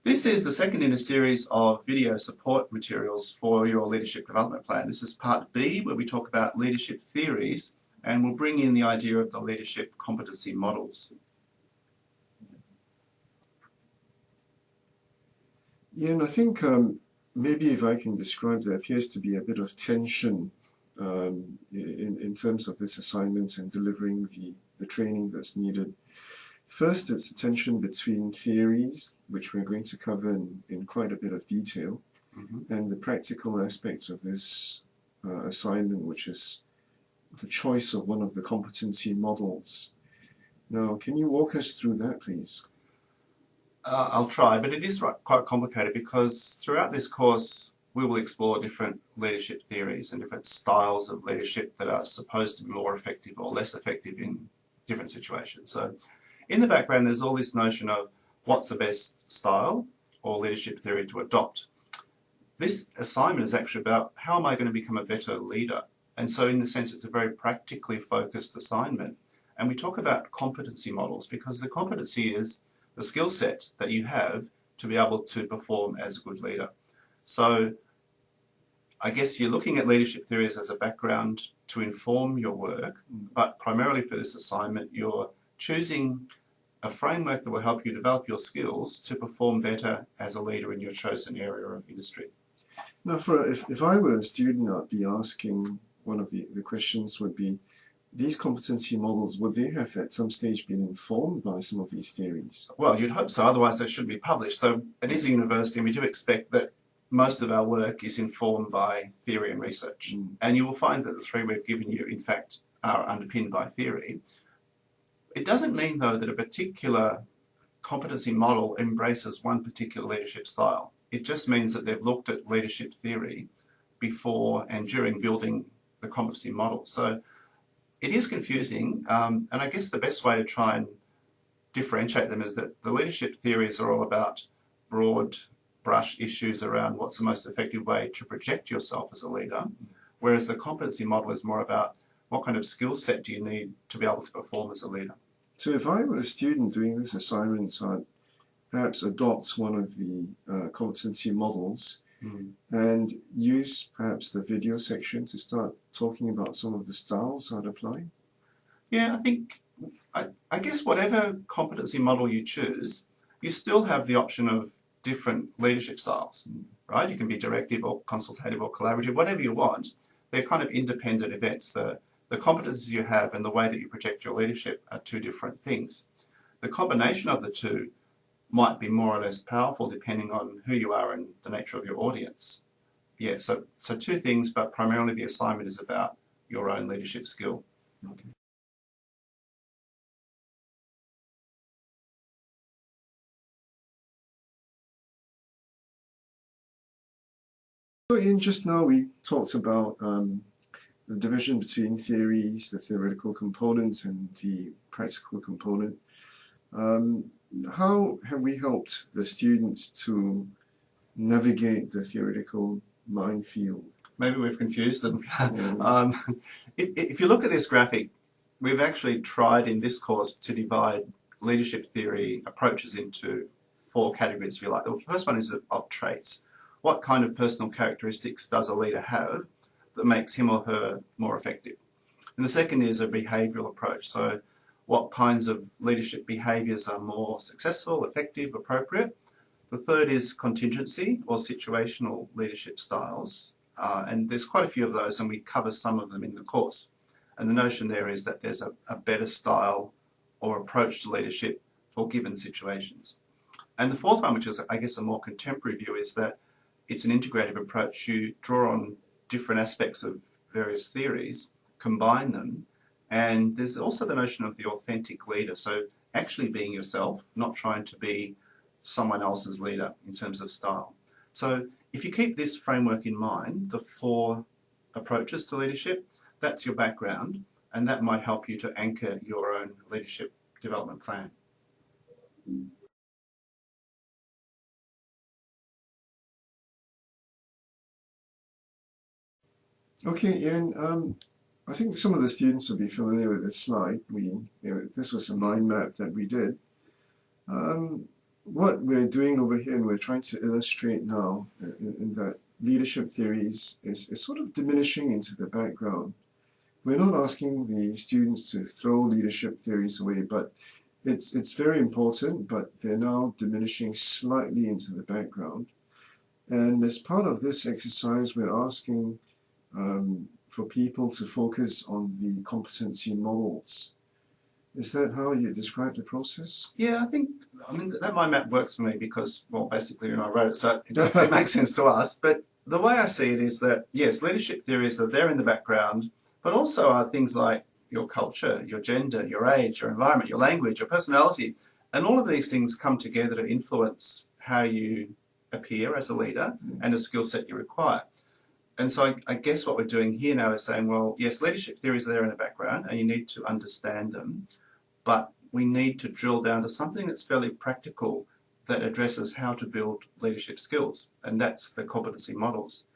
This is the second in a series of video support materials for your leadership development plan. This is part B, where we talk about leadership theories, and we'll bring in the idea of the leadership competency models. Yeah, and I think maybe if I can describe, there appears to be a bit of tension in terms of this assignment and delivering the training that's needed. First, it's a tension between theories, which we're going to cover in quite a bit of detail, and the practical aspects of this assignment, which is the choice of one of the competency models. Now, can you walk us through that, please? I'll try, but it is quite complicated because throughout this course we will explore different leadership theories and different styles of leadership that are supposed to be more effective or less effective in different situations. So in the background there's all this notion of what's the best style or leadership theory to adopt. This assignment is actually about how am I going to become a better leader, and so in the sense it's a very practically focused assignment, and we talk about competency models because the competency is the skill set that you have to be able to perform as a good leader. So I guess you're looking at leadership theories as a background to inform your work, but primarily for this assignment you're choosing a framework that will help you develop your skills to perform better as a leader in your chosen area of industry. Now, if I were a student, I'd be asking, one of the questions would be, these competency models, would they have at some stage been informed by some of these theories? Well, you'd hope so, otherwise they shouldn't be published. So it is a university and we do expect that most of our work is informed by theory and research. And you will find that the three we've given you, in fact, are underpinned by theory. It doesn't mean, though, that a particular competency model embraces one particular leadership style. It just means that they've looked at leadership theory before and during building the competency model. So it is confusing, and I guess the best way to try and differentiate them is that the leadership theories are all about broad brush issues around what's the most effective way to project yourself as a leader, whereas the competency model is more about what kind of skill set do you need to be able to perform as a leader. So if I were a student doing this assignment, I'd perhaps adopt one of the competency models and use perhaps the video section to start talking about some of the styles I'd apply? Yeah, I guess whatever competency model you choose, you still have the option of different leadership styles, right? You can be directive or consultative or collaborative, whatever you want. They're kind of independent events. The competencies you have and the way that you project your leadership are two different things. The combination of the two might be more or less powerful depending on who you are and the nature of your audience. Yeah, so two things, but primarily the assignment is about your own leadership skill. So Ian, just now we talked about the division between theories, the theoretical component and the practical component. How have we helped the students to navigate the theoretical minefield? Maybe we've confused them. If you look at this graphic, we've actually tried in this course to divide leadership theory approaches into 4 categories, if you like. The first one is of traits. What kind of personal characteristics does a leader have that makes him or her more effective? And the second is a behavioural approach. So what kinds of leadership behaviours are more successful, effective, appropriate? The third is contingency or situational leadership styles. And there's quite a few of those, and we cover some of them in the course. And the notion there is that there's a better style or approach to leadership for given situations. And the fourth one, which is, I guess, a more contemporary view, is that it's an integrative approach. You draw on different aspects of various theories, combine them, and there's also the notion of the authentic leader. So actually being yourself, not trying to be someone else's leader in terms of style. So if you keep this framework in mind, the 4 approaches to leadership, that's your background, and that might help you to anchor your own leadership development plan. Okay, Ian, I think some of the students will be familiar with this slide. This was a mind map that we did. what we're doing over here, and we're trying to illustrate now, in that leadership theories is sort of diminishing into the background. We're not asking the students to throw leadership theories away, but it's very important, but they're now diminishing slightly into the background. And as part of this exercise, we're asking for people to focus on the competency models. Is that how you describe the process? Yeah, I mean, that mind map works for me because, well, basically, I wrote it, so it makes sense to us. But the way I see it is that, yes, leadership theories are there in the background, but also are things like your culture, your gender, your age, your environment, your language, your personality. And all of these things come together to influence how you appear as a leader and the skill set you require. And so I guess what we're doing here now is saying, well, yes, leadership theories are there in the background and you need to understand them, but we need to drill down to something that's fairly practical that addresses how to build leadership skills, and that's the competency models.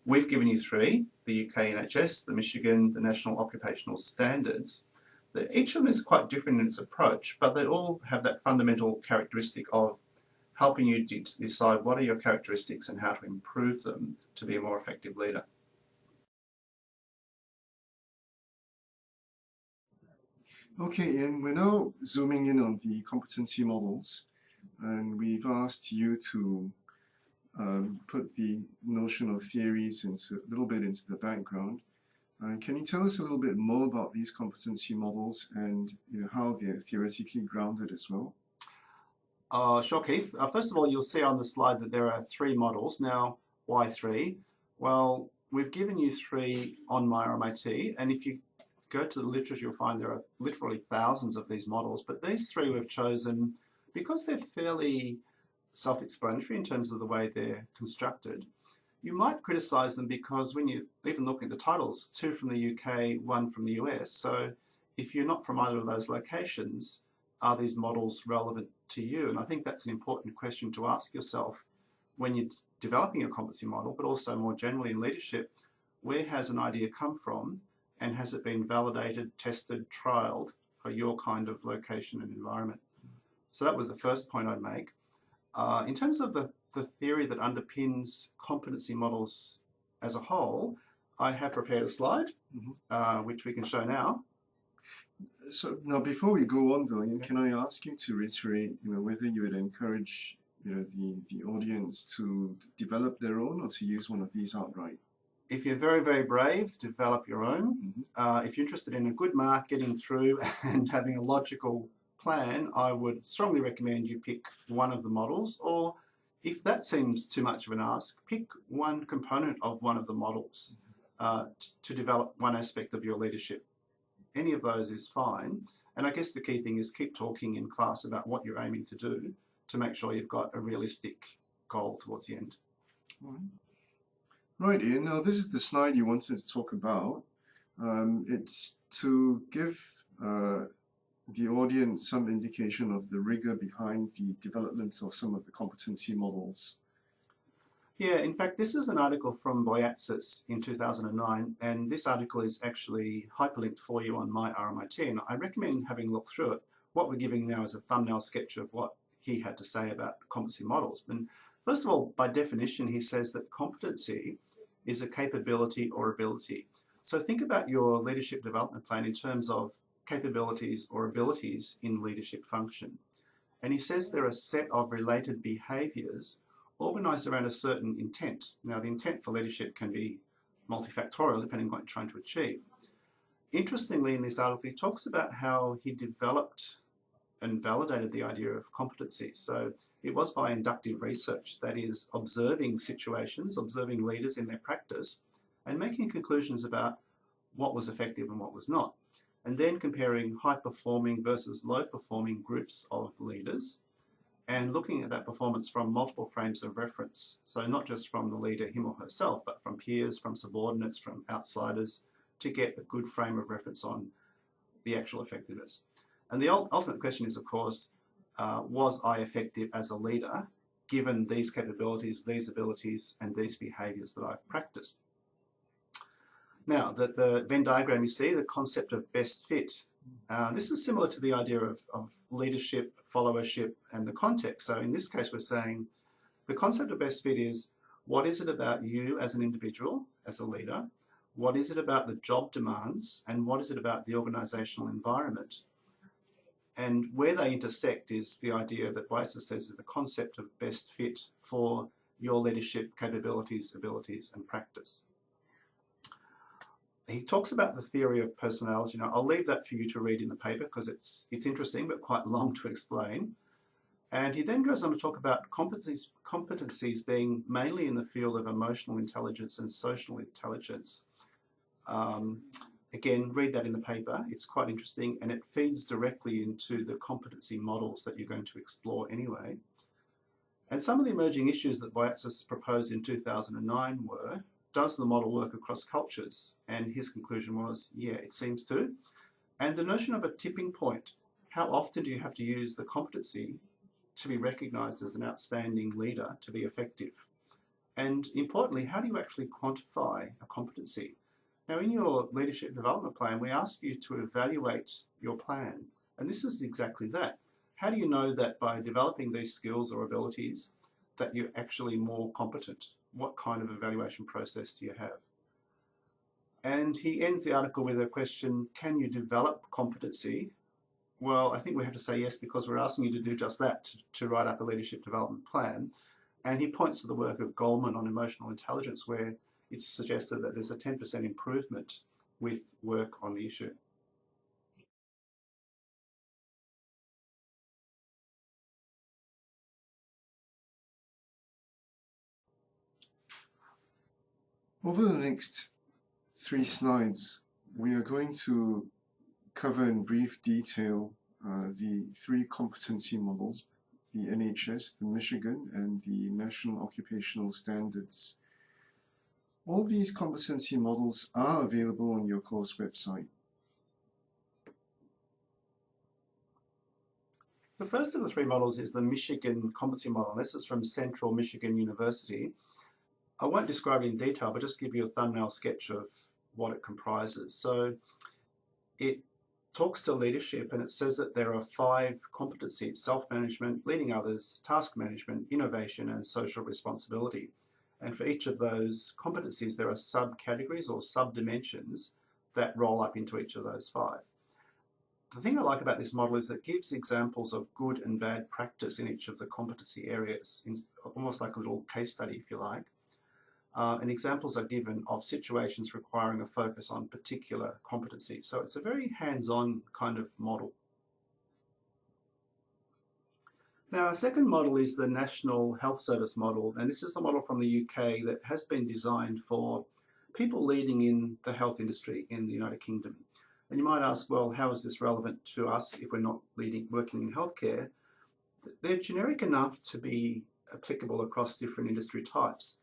We've given you three: the UK NHS, the Michigan, the National Occupational Standards. Each of them is quite different in its approach, but they all have that fundamental characteristic of helping you to decide what are your characteristics and how to improve them to be a more effective leader. Okay, and we're now zooming in on the competency models, and we've asked you to put the notion of theories into a little bit into the background. Can you tell us a little bit more about these competency models and how they're theoretically grounded as well? Sure, Keith. First of all, you'll see on the slide that there are three models. Now, why three? Well, we've given you three on MyRMIT, and if you go to the literature, you'll find there are literally thousands of these models, but these three we've chosen because they're fairly self-explanatory in terms of the way they're constructed. You might criticize them because when you even look at the titles, two from the UK, one from the US. So if you're not from either of those locations, are these models relevant to you? And I think that's an important question to ask yourself when you're developing a competency model, but also more generally in leadership. Where has an idea come from, and has it been validated, tested, trialed for your kind of location and environment? So that was the first point I'd make. In terms of the theory that underpins competency models as a whole, I have prepared a slide, which we can show now. So now, before we go on, though, can I ask you to reiterate, whether you would encourage, the audience to develop their own or to use one of these outright? If you're very, very brave, develop your own. If you're interested in a good mark, getting through and having a logical plan, I would strongly recommend you pick one of the models, or if that seems too much of an ask, pick one component of one of the models to develop one aspect of your leadership. Any of those is fine. And I guess the key thing is keep talking in class about what you're aiming to do to make sure you've got a realistic goal towards the end. Right, Ian. Now, this is the slide you wanted to talk about. It's to give the audience some indication of the rigor behind the development of some of the competency models. Yeah, in fact, this is an article from Boyatsis in 2009, and this article is actually hyperlinked for you on MyRMIT, and I recommend having a look through it. What we're giving now is a thumbnail sketch of what he had to say about competency models. And first of all, by definition, he says that competency is a capability or ability. So think about your leadership development plan in terms of capabilities or abilities in leadership function. And he says there are a set of related behaviours organised around a certain intent. Now, the intent for leadership can be multifactorial depending on what you're trying to achieve. Interestingly, in this article, he talks about how he developed and validated the idea of competency. So it was by inductive research, that is, observing situations, observing leaders in their practice, and making conclusions about what was effective and what was not. And then comparing high-performing versus low-performing groups of leaders and looking at that performance from multiple frames of reference. So not just from the leader, him or herself, but from peers, from subordinates, from outsiders, to get a good frame of reference on the actual effectiveness. And the ultimate question is, of course, was I effective as a leader given these capabilities, these abilities, and these behaviours that I've practiced? Now, the Venn diagram you see, the concept of best fit, This is similar to the idea of leadership, followership, and the context. So in this case, we're saying the concept of best fit is, what is it about you as an individual, as a leader? What is it about the job demands? And what is it about the organizational environment? And where they intersect is the idea that Weiser says is the concept of best fit for your leadership capabilities, abilities, and practice. He talks about the theory of personality. Now, I'll leave that for you to read in the paper because it's interesting but quite long to explain. And he then goes on to talk about competencies being mainly in the field of emotional intelligence and social intelligence. Again, read that in the paper. It's quite interesting, and it feeds directly into the competency models that you're going to explore anyway. And some of the emerging issues that Boyatzis proposed in 2009 were, does the model work across cultures? And his conclusion was, yeah, it seems to. And the notion of a tipping point, how often do you have to use the competency to be recognized as an outstanding leader to be effective? And importantly, how do you actually quantify a competency? Now, in your leadership development plan, we ask you to evaluate your plan. And this is exactly that. How do you know that by developing these skills or abilities that you're actually more competent? What kind of evaluation process do you have? And he ends the article with a question, can you develop competency? Well, I think we have to say yes, because we're asking you to do just that, to write up a leadership development plan. And he points to the work of Goldman on emotional intelligence, where it's suggested that there's a 10% improvement with work on the issue. Over the next 3 slides, we are going to cover in brief detail the 3 competency models, the NHS, the Michigan, and the National Occupational Standards. All these competency models are available on your course website. The first of the 3 models is the Michigan Competency Model. This is from Central Michigan University. I won't describe it in detail, but just give you a thumbnail sketch of what it comprises. So it talks to leadership, and it says that there are 5 competencies: self-management, leading others, task management, innovation, and social responsibility. And for each of those competencies, there are subcategories or sub-dimensions that roll up into each of those 5. The thing I like about this model is that it gives examples of good and bad practice in each of the competency areas, almost like a little case study, if you like. And examples are given of situations requiring a focus on particular competencies. So it's a very hands-on kind of model. Now, our second model is the National Health Service model, and this is the model from the UK that has been designed for people leading in the health industry in the United Kingdom. And you might ask, well, how is this relevant to us if we're not working in healthcare? They're generic enough to be applicable across different industry types.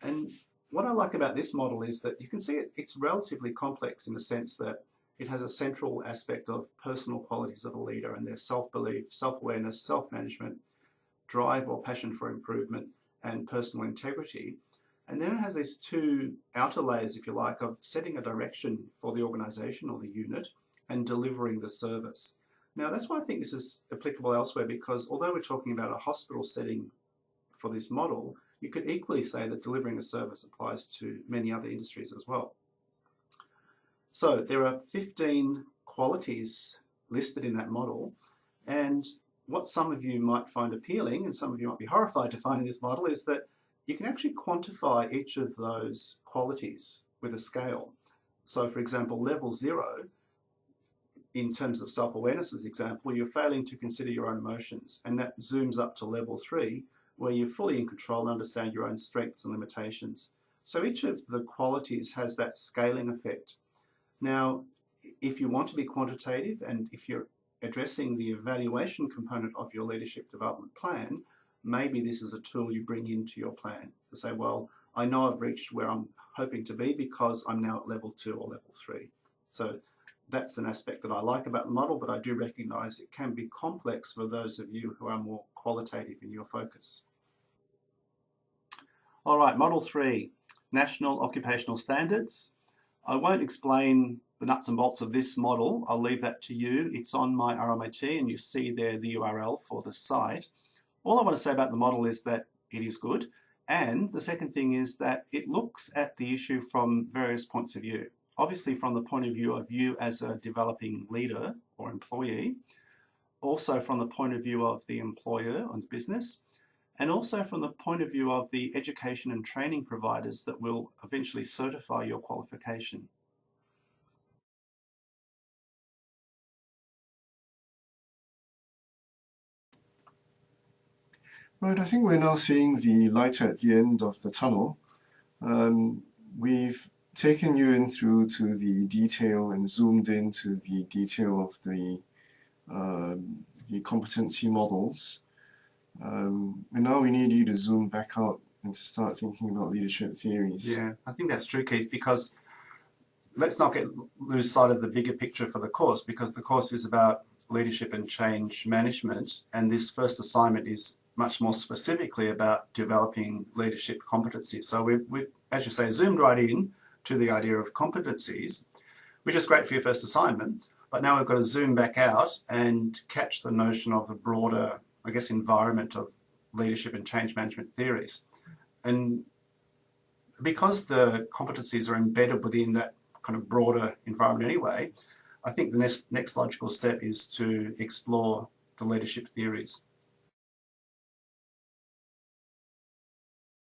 And what I like about this model is that you can see it's relatively complex in the sense that it has a central aspect of personal qualities of a leader and their self-belief, self-awareness, self-management, drive or passion for improvement, and personal integrity. And then it has these 2 outer layers, if you like, of setting a direction for the organization or the unit and delivering the service. Now, that's why I think this is applicable elsewhere, because although we're talking about a hospital setting for this model, you could equally say that delivering a service applies to many other industries as well. So there are 15 qualities listed in that model, and what some of you might find appealing and some of you might be horrified to find in this model is that you can actually quantify each of those qualities with a scale. So for example, level 0, in terms of self-awareness as example, you're failing to consider your own emotions, and that zooms up to level 3, where you're fully in control and understand your own strengths and limitations. So each of the qualities has that scaling effect. Now, if you want to be quantitative and if you're addressing the evaluation component of your leadership development plan, maybe this is a tool you bring into your plan to say, well, I know I've reached where I'm hoping to be because I'm now at level 2 or level 3. So that's an aspect that I like about the model, but I do recognize it can be complex for those of you who are more qualitative in your focus. All right, Model 3, National Occupational Standards. I won't explain the nuts and bolts of this model. I'll leave that to you. It's on my RMIT and you see there the URL for the site. All I want to say about the model is that it is good. And the second thing is that it looks at the issue from various points of view. Obviously from the point of view of you as a developing leader or employee, also from the point of view of the employer and business, and also from the point of view of the education and training providers that will eventually certify your qualification. Right, I think we're now seeing the light at the end of the tunnel. We've taken you in through to the detail and zoomed into the detail of the competency models. And now we need you to zoom back out and to start thinking about leadership theories. Yeah, I think that's true, Keith, because let's not lose sight of the bigger picture for the course, because the course is about leadership and change management, and this first assignment is much more specifically about developing leadership competencies. So we've, as you say, zoomed right in to the idea of competencies, which is great for your first assignment, but now we've got to zoom back out and catch the notion of the broader, I guess, environment of leadership and change management theories. And because the competencies are embedded within that kind of broader environment anyway, I think the next logical step is to explore the leadership theories.